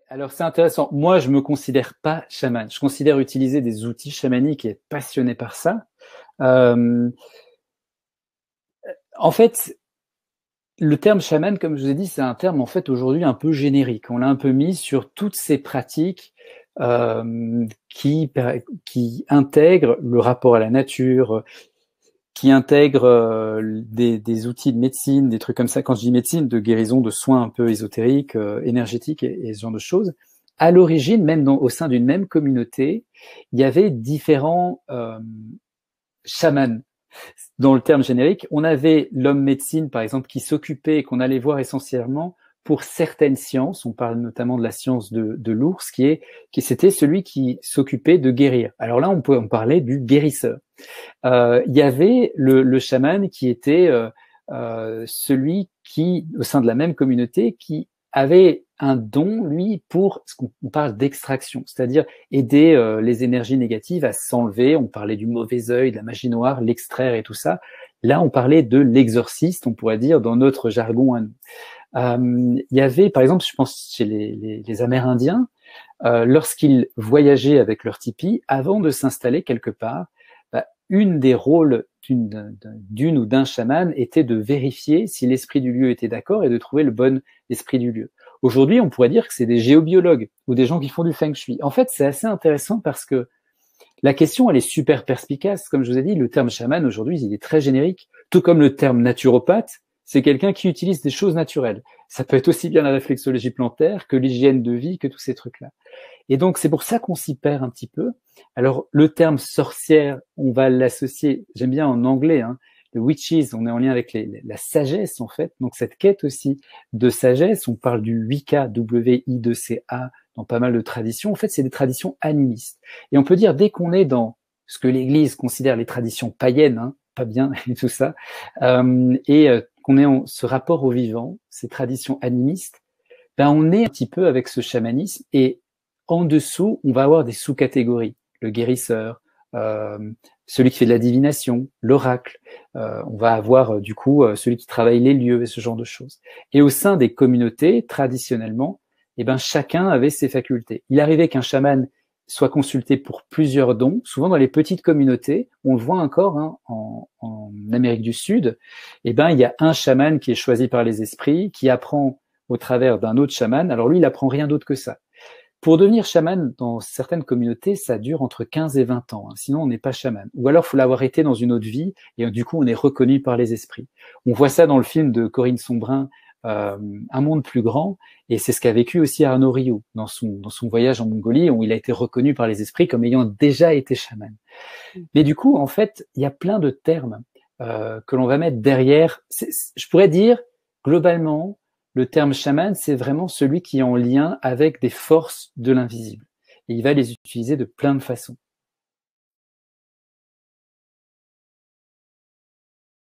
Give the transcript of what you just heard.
Alors c'est intéressant. Moi, je me considère pas chaman. Je considère utiliser des outils chamaniques et être passionné par ça. Euh, En fait, le terme chaman, comme je vous ai dit, c'est un terme en fait aujourd'hui un peu générique. On l'a un peu mis sur toutes ces pratiques qui intègrent le rapport à la nature, qui intègrent des outils de médecine, des trucs comme ça. Quand je dis médecine, de guérison, de soins un peu ésotériques, énergétiques et ce genre de choses. À l'origine, même au sein d'une même communauté, il y avait différents chamans. Dans le terme générique, on avait l'homme médecine, par exemple, qui s'occupait et qu'on allait voir essentiellement pour certaines sciences. On parle notamment de la science de l'ours, qui c'était celui qui s'occupait de guérir. Alors là, on peut en parler du guérisseur. Il y avait le chaman qui était celui qui, au sein de la même communauté, qui avait un don, lui, pour ce qu'on parle d'extraction, c'est-à-dire aider les énergies négatives à s'enlever. On parlait du mauvais œil, de la magie noire, l'extraire et tout ça. Là, on parlait de l'exorciste, on pourrait dire, dans notre jargon à nous. Il y avait, par exemple, je pense chez les Amérindiens, lorsqu'ils voyageaient avec leur tipi, avant de s'installer quelque part, une des rôles d'une ou d'un chaman était de vérifier si l'esprit du lieu était d'accord et de trouver le bon esprit du lieu. Aujourd'hui, on pourrait dire que c'est des géobiologues ou des gens qui font du feng shui. En fait, c'est assez intéressant parce que la question, elle est super perspicace. Comme je vous ai dit, le terme chaman, aujourd'hui, il est très générique. Tout comme le terme naturopathe, c'est quelqu'un qui utilise des choses naturelles. Ça peut être aussi bien la réflexologie plantaire que l'hygiène de vie, que tous ces trucs-là. Et donc, c'est pour ça qu'on s'y perd un petit peu. Alors, le terme sorcière, on va l'associer, j'aime bien en anglais, hein, le witches, on est en lien avec la sagesse, en fait. Donc, cette quête aussi de sagesse, on parle du Wicca, W-I-2-C-A, dans pas mal de traditions. En fait, c'est des traditions animistes. Et on peut dire, dès qu'on est dans ce que l'Église considère les traditions païennes, hein, pas bien, et tout ça, qu'on est en ce rapport au vivant, ces traditions animistes, ben on est un petit peu avec ce chamanisme et en dessous, on va avoir des sous-catégories. Le guérisseur, euh, celui qui fait de la divination, l'oracle. On va avoir du coup celui qui travaille les lieux et ce genre de choses. Et au sein des communautés, traditionnellement, eh ben, chacun avait ses facultés. Il arrivait qu'un chaman soit consulté pour plusieurs dons. Souvent dans les petites communautés, on le voit encore hein, en Amérique du Sud, eh ben, il y a un chaman qui est choisi par les esprits, qui apprend au travers d'un autre chaman. Alors lui, il apprend rien d'autre que ça. Pour devenir chaman dans certaines communautés, ça dure entre 15 et 20 ans. Hein. Sinon, on n'est pas chaman. Ou alors, il faut l'avoir été dans une autre vie et du coup, on est reconnu par les esprits. On voit ça dans le film de Corinne Sombrin, Un monde plus grand. Et c'est ce qu'a vécu aussi Arnaud Rioux dans son voyage en Mongolie, où il a été reconnu par les esprits comme ayant déjà été chaman. Mais du coup, en fait, il y a plein de termes que l'on va mettre derrière. Je pourrais dire, globalement, le terme chaman, c'est vraiment celui qui est en lien avec des forces de l'invisible. Et il va les utiliser de plein de façons.